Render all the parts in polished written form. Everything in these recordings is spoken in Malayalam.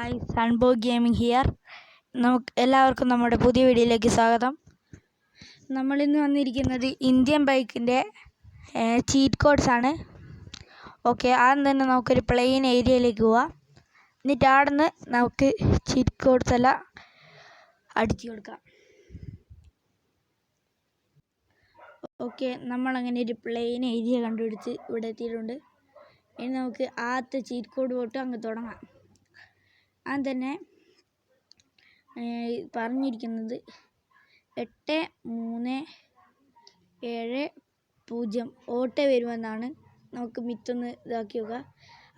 Hi, സൺബോ gaming here. എല്ലാവർക്കും നമ്മുടെ പുതിയ വീഡിയോയിലേക്ക് സ്വാഗതം. നമ്മളിന്ന് വന്നിരിക്കുന്നത് ഇന്ത്യൻ ബൈക്കിൻ്റെ ചീറ്റ് കോഡ്സ് ആണ്. ഓക്കെ, ആദ്യം തന്നെ നമുക്കൊരു പ്ലെയിൻ ഏരിയയിലേക്ക് പോവാം. എന്നിട്ട് അവിടെ നിന്ന് നമുക്ക് ചീറ്റ് കോഡ്സ് എല്ലാം അടിച്ചു കൊടുക്കാം. ഓക്കെ, നമ്മളങ്ങനെ ഒരു പ്ലെയിൻ ഏരിയ കണ്ടുപിടിച്ച് ഇവിടെ എത്തിയിട്ടുണ്ട്. ഇനി നമുക്ക് ആദ്യത്തെ ചീറ്റ് കോഡ് തൊട്ട് അങ്ങ് തുടങ്ങാം. അത് തന്നെ പറഞ്ഞിരിക്കുന്നത് 8370 ഓട്ടോ വരുമെന്നാണ്. നമുക്ക് മിത്തൊന്ന് ഇതാക്കി നോക്കുക.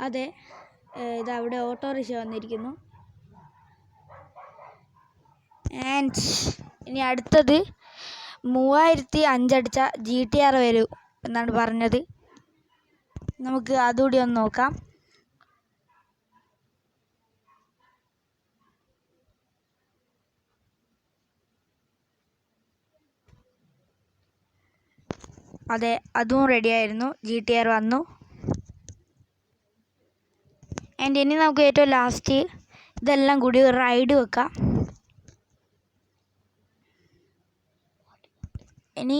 അതെ, ഇതവിടെ ഓട്ടോറിക്ഷ വന്നിരിക്കുന്നു. ആൻഡ് ഇനി അടുത്തത് 3005 അടിച്ച GTR വരും എന്നാണ് പറഞ്ഞത്. നമുക്ക് അതുകൂടി ഒന്ന് നോക്കാം. അതെ, അതും റെഡിയായിരുന്നു. GTR വന്നു. ആൻഡ് ഇനി നമുക്ക് ഏറ്റവും ലാസ്റ്റ് ഇതെല്ലാം കൂടി ഒരു റൈഡ് വെക്കാം. ഇനി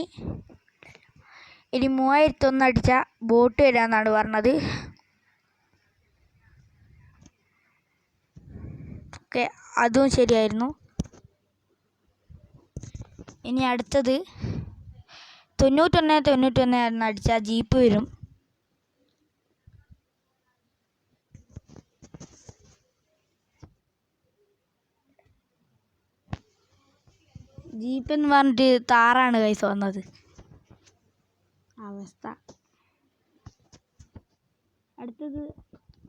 3001 അടിച്ച ബോട്ട് വരാമെന്നാണ് പറഞ്ഞത്. ഓക്കെ, അതും ശരിയായിരുന്നു. ഇനി അടുത്തത് 9191 അടിച്ച ജീപ്പ് വരും. ജീപ്പ് എന്ന് പറഞ്ഞിട്ട് താറാണ് കൈസ് വന്നത്. അവസ്ഥ. അടുത്തത്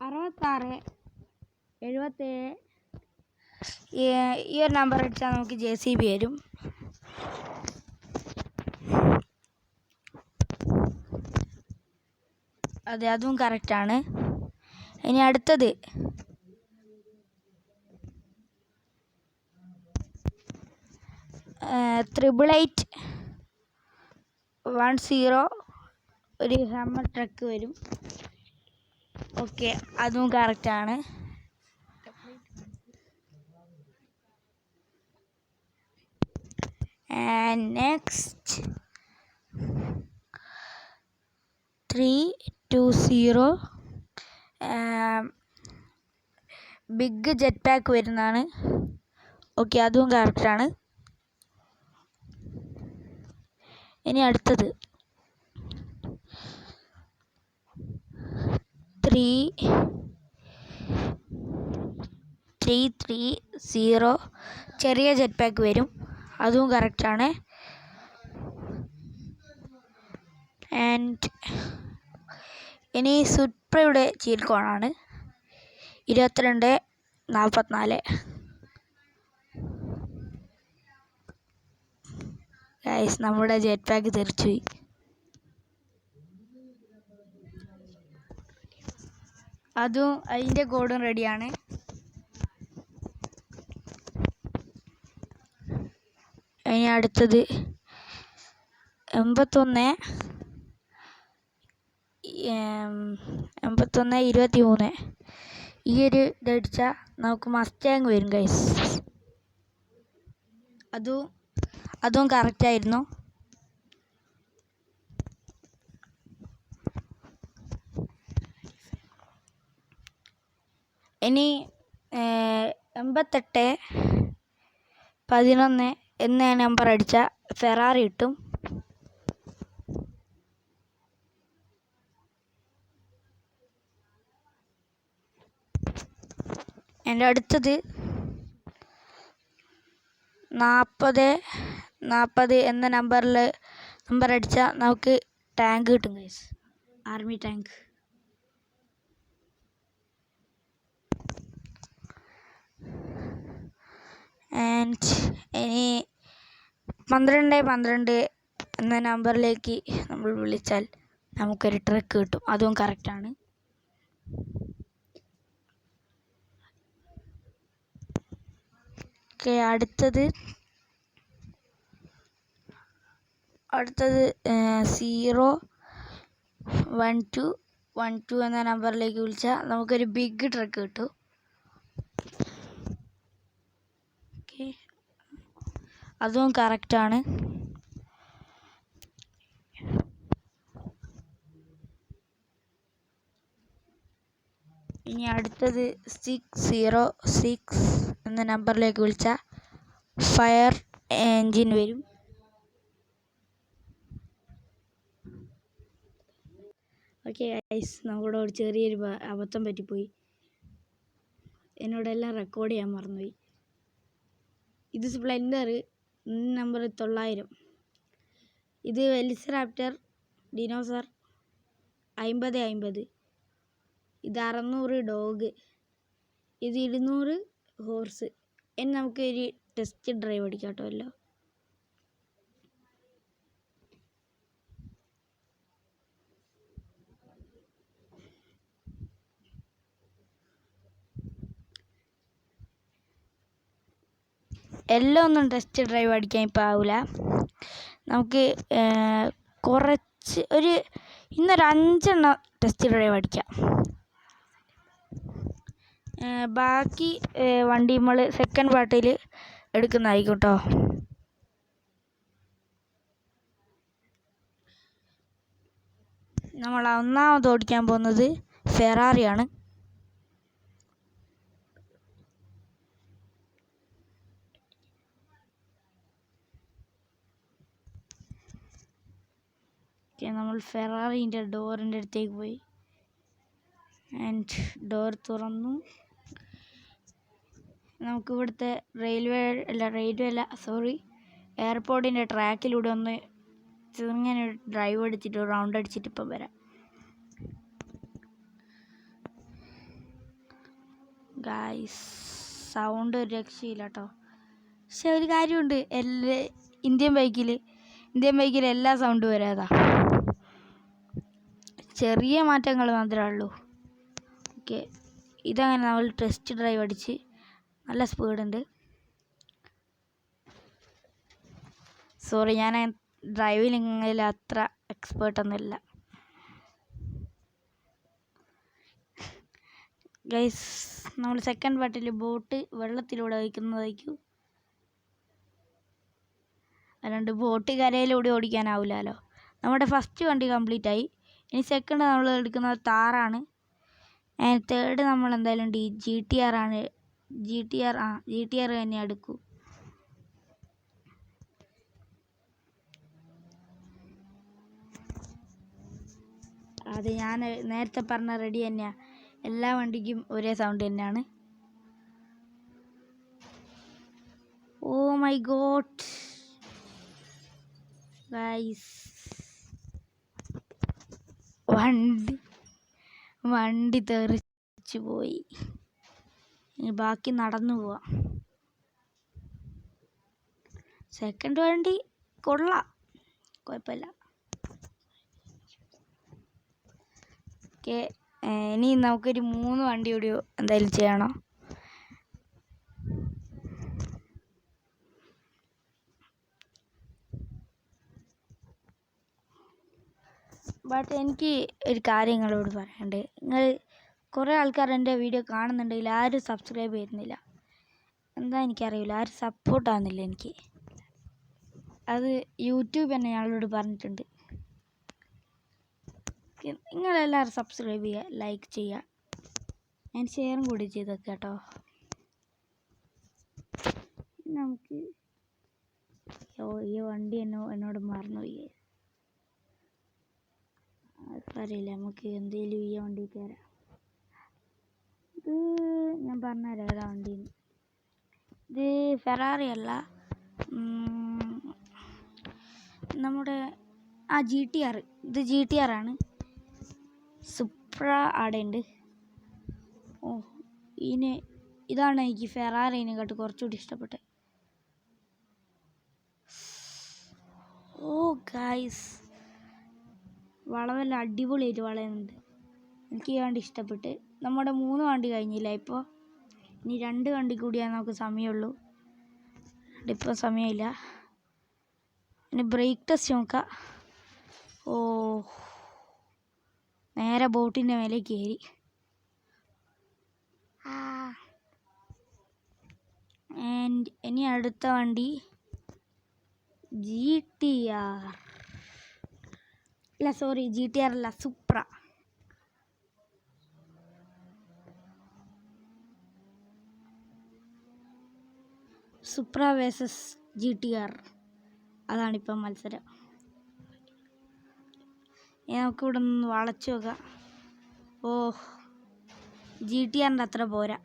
6677 ഈ ഒരു നമ്പർ അടിച്ചാൽ നമുക്ക് JCB വരും. അതെ, അതും കറക്റ്റാണ്. ഇനി അടുത്തത് 8810 ഒരു ഹമ്മർ ട്രക്ക് വരും. ഓക്കെ, അതും കറക്റ്റാണ്. And next 320 big jet pack വരുന്നതാണ്. ഓക്കെ, അതും കറക്റ്റാണ്. ഇനി അടുത്തത് 3330 ചെറിയ ജെറ്റ് പാക്ക് വരും. അതും കറക്റ്റാണ്. ആൻഡ് ഇനി സുപ്രയുടെ ചീറ്റ് കോഡാണ് 2244. ഗൈസ്, നമ്മുടെ ജെറ്റ് പാക്ക് തെറിച്ചുപോയി. അതും അതിൻ്റെ കോഡും റെഡിയാണ്. ഇനി അടുത്തത് 8123 ഈ ഒരു ഇതടിച്ചാൽ നമുക്ക് മസ്റ്റാങ് വരും ഗൈസ്. അതും കറക്റ്റായിരുന്നു. ഇനി 8811 എന്ന നമ്പർ അടിച്ച ഫെറാറി കിട്ടും. എൻ്റെ അടുത്തത് 4040 എന്ന നമ്പർ അടിച്ചാൽ നമുക്ക് ടാങ്ക് കിട്ടും ഗൈസ്, ആർമി ടാങ്ക്. ആൻഡ് ഇനി 1212 എന്ന നമ്പറിലേക്ക് നമ്മൾ വിളിച്ചാൽ നമുക്കൊരു ട്രക്ക് കിട്ടും. അതും കറക്റ്റാണ്. ഓക്കെ, അടുത്തത് 01212 എന്ന നമ്പറിലേക്ക് വിളിച്ചാൽ നമുക്കൊരു ബിഗ് ട്രക്ക് കിട്ടും. ഓക്കെ, അതും കറക്റ്റാണ്. ഇനി അടുത്തത് 606 എന്ന നമ്പറിലേക്ക് വിളിച്ചാൽ ഫയർ എൻജിൻ വരും. ഓക്കെ ഗൈസ്, നമ്മുടെ ഒരു ചെറിയൊരു അബദ്ധം പറ്റിപ്പോയി. എന്നോടെല്ലാം റെക്കോർഡ് ചെയ്യാൻ മറന്നുപോയി. ഇത് സ്പ്ലെൻഡർ നമ്പർ 900. ഇത് വെലിസിറാപ്റ്റർ ഡിനോസർ 5050. ഇത് 600 ഡോഗ്. ഇത് 200 ഹോർസ്. ഇനി നമുക്കൊരു ടെസ്റ്റ് ഡ്രൈവ് അടിക്കാം കേട്ടോ. എല്ലാം ഒന്നും ടെസ്റ്റ് ഡ്രൈവ് അടിക്കാൻ ഇപ്പോൾ ആവില്ല. നമുക്ക് കുറച്ച് ഇന്നൊരു 5 എണ്ണം ടെസ്റ്റ് ഡ്രൈവ് അടിക്കാം. ബാക്കി വണ്ടി നമ്മൾ സെക്കൻഡ് പാർട്ടിൽ എടുക്കുന്നതായിരിക്കും കേട്ടോ. നമ്മൾ ഒന്നാമത് ഓടിക്കാൻ പോകുന്നത് ഫെറാറിയാണ്. നമ്മൾ ഫെറാറിൻ്റെ ഡോറിൻ്റെ അടുത്തേക്ക് പോയി. ആൻഡ് ഡോർ തുറന്നു. നമുക്കിവിടുത്തെ എയർപോർട്ടിൻ്റെ ട്രാക്കിലൂടെ ഒന്ന് ചെറുങ്ങനെ ഡ്രൈവ് അടിച്ചിട്ട് റൗണ്ട് അടിച്ചിട്ട് ഇപ്പം വരാം. ഗായ്സ്, സൗണ്ട് ഒരു രക്ഷയില്ല കേട്ടോ. പക്ഷെ ഒരു കാര്യമുണ്ട്, ഇന്ത്യൻ ബൈക്കിൽ എല്ലാ സൗണ്ടും വരാതാ. ചെറിയ മാറ്റങ്ങൾ മാത്രമേ ഉള്ളൂ. ഓക്കെ, ഇതങ്ങനെ നമ്മൾ ടെസ്റ്റ് ഡ്രൈവ് അടിച്ച് നല്ല സ്പീഡുണ്ട്. സോറി, ഞാൻ ഡ്രൈവിങ്ങിൽ അത്ര എക്സ്പേർട്ടൊന്നുമില്ല. ഗൈസ്, നമ്മൾ സെക്കൻഡ് പാർട്ടിൽ ബോട്ട് വെള്ളത്തിലൂടെ വയ്ക്കുന്നതായിരിക്കും. അല്ലാണ്ട് ബോട്ട് കരയിലൂടെ ഓടിക്കാനാവില്ലല്ലോ. നമ്മുടെ ഫസ്റ്റ് വണ്ടി കംപ്ലീറ്റ് ആയി. ഇനി സെക്കൻഡ് നമ്മൾ എടുക്കുന്നത് താറാണ്. ആൻഡ് തേർഡ് നമ്മൾ എന്തായാലും GTR ആണ്. GTR തന്നെ എടുക്കൂ. അത് ഞാൻ നേരത്തെ പറഞ്ഞ റെഡി തന്നെയാണ്. എല്ലാ വണ്ടിക്കും ഒരേ സൗണ്ട് തന്നെയാണ്. ഓ മൈ ഗോഡ് ഗൈസ്, വണ്ടി തെറിച്ചു പോയി. ഇനി ബാക്കി നടന്നു പോവാം. സെക്കൻഡ് വണ്ടി കൊള്ളാം, കുഴപ്പമില്ല. ഓക്കെ, ഇനി നമുക്കൊരു 3 വണ്ടി കൂടി എന്തായാലും ചെയ്യണം. ബട്ട് എനിക്ക് ഒരു കാര്യം നിങ്ങളോട് പറയാനുണ്ട്. നിങ്ങൾ കുറേ ആൾക്കാർ എൻ്റെ വീഡിയോ കാണുന്നുണ്ടെങ്കിൽ ആരും സബ്സ്ക്രൈബ് ചെയ്യുന്നില്ല. എന്താ എനിക്കറിയില്ല, ആരും സപ്പോർട്ടാകുന്നില്ല എനിക്ക്. അത് യൂട്യൂബ് തന്നെ ഞങ്ങളോട് പറഞ്ഞിട്ടുണ്ട്. നിങ്ങളെല്ലാവരും സബ്സ്ക്രൈബ് ചെയ്യുക, ലൈക്ക് ചെയ്യുക, ഞാൻ ഷെയറും കൂടി ചെയ്തേക്കാം കേട്ടോ. നമുക്ക് ഈ വണ്ടി എന്നോട് മറന്നുപോയി. അറിയില്ല, നമുക്ക് എന്തെങ്കിലും ഈ വണ്ടി കയറാം. ഇത് ഞാൻ പറഞ്ഞുതരാം ഏതാ വണ്ടിന്ന്. ഇത് ഫെറാറി അല്ല, നമ്മുടെ GTR. ഇത് GTR ആണ്. സുപ്ര അവിടെ ഉണ്ട്. ഇതാണ് എനിക്ക് ഫെറാറിനെക്കാട്ട് കുറച്ചുകൂടി ഇഷ്ടപ്പെട്ടത്. ഓ ഗൈസ്, വളവെല്ലാം അടിപൊളിയായിട്ട് വളയുന്നുണ്ട്. എനിക്ക് ഈ വണ്ടി ഇഷ്ടപ്പെട്ട്. നമ്മുടെ 3 വണ്ടി കഴിഞ്ഞില്ല. ഇപ്പോൾ ഇനി 2 വണ്ടി കൂടിയാണ് നമുക്ക് സമയമുള്ളൂ. ഇപ്പോൾ സമയമില്ല. ഇനി ബ്രേക്ക് ടെസ്റ്റ് നോക്കാം. ഓ, നേരെ ബോട്ടിൻ്റെ മേലെ കയറി. ആൻഡ് ഇനി അടുത്ത വണ്ടി GTR അല്ല, സോറി, GTR അല്ല, സുപ്ര. സുപ്ര വേഴ്സസ് GTR, അതാണിപ്പം മത്സരം. നമുക്കിവിടെ നിന്ന് വളച്ചു നോക്കാം. ഓ, GTRൻ്റെ അത്ര പോരാ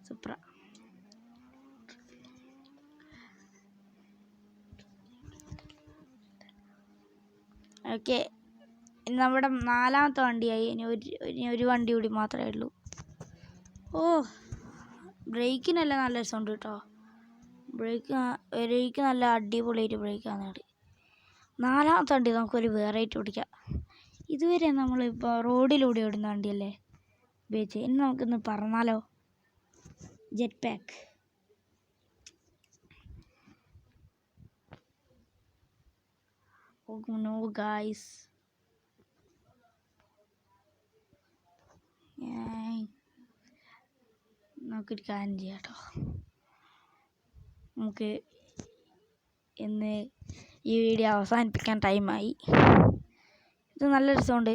സുപ്ര. ഓക്കെ, നമ്മുടെ 4ാമത്തെ വണ്ടിയായി. ഇനി ഒരു വണ്ടി കൂടി മാത്രമേ ഉള്ളൂ. ഓ, ബ്രേക്കിനെല്ലാം നല്ല സൗണ്ട് കേട്ടോ. ബ്രേക്ക് നല്ല അടിപൊളിയായിട്ട് ബ്രേക്കാണ്. 4ാമത്തെ വണ്ടി നമുക്കൊരു വെറൈറ്റി ഓടിക്കാം. ഇതുവരെ നമ്മളിപ്പോൾ റോഡിലൂടെ ഓടുന്ന വണ്ടിയല്ലേ ഉപയോഗിച്ച്. ഇനി നമുക്കിന്ന് പറന്നാലോ. Jet pack. Oh no guys, നമുക്കൊരു കാര്യം ചെയ്യാം കേട്ടോ. നമുക്ക് ഇന്ന് ഈ വീഡിയോ അവസാനിപ്പിക്കാൻ ടൈമായി. ഇത് നല്ലൊരു സൗണ്ട്.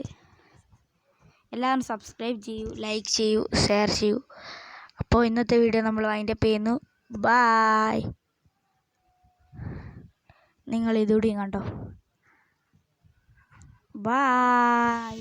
എല്ലാവരും സബ്സ്ക്രൈബ് ചെയ്യൂ, ലൈക്ക് ചെയ്യൂ, ഷെയർ ചെയ്യൂ. അപ്പോൾ ഇന്നത്തെ വീഡിയോ നമ്മൾ വൈൻഡപ്പ് ചെയ്യുന്നു. ബായ്. നിങ്ങൾ ഇതുകൂടിയും കണ്ടോ. ബായ്.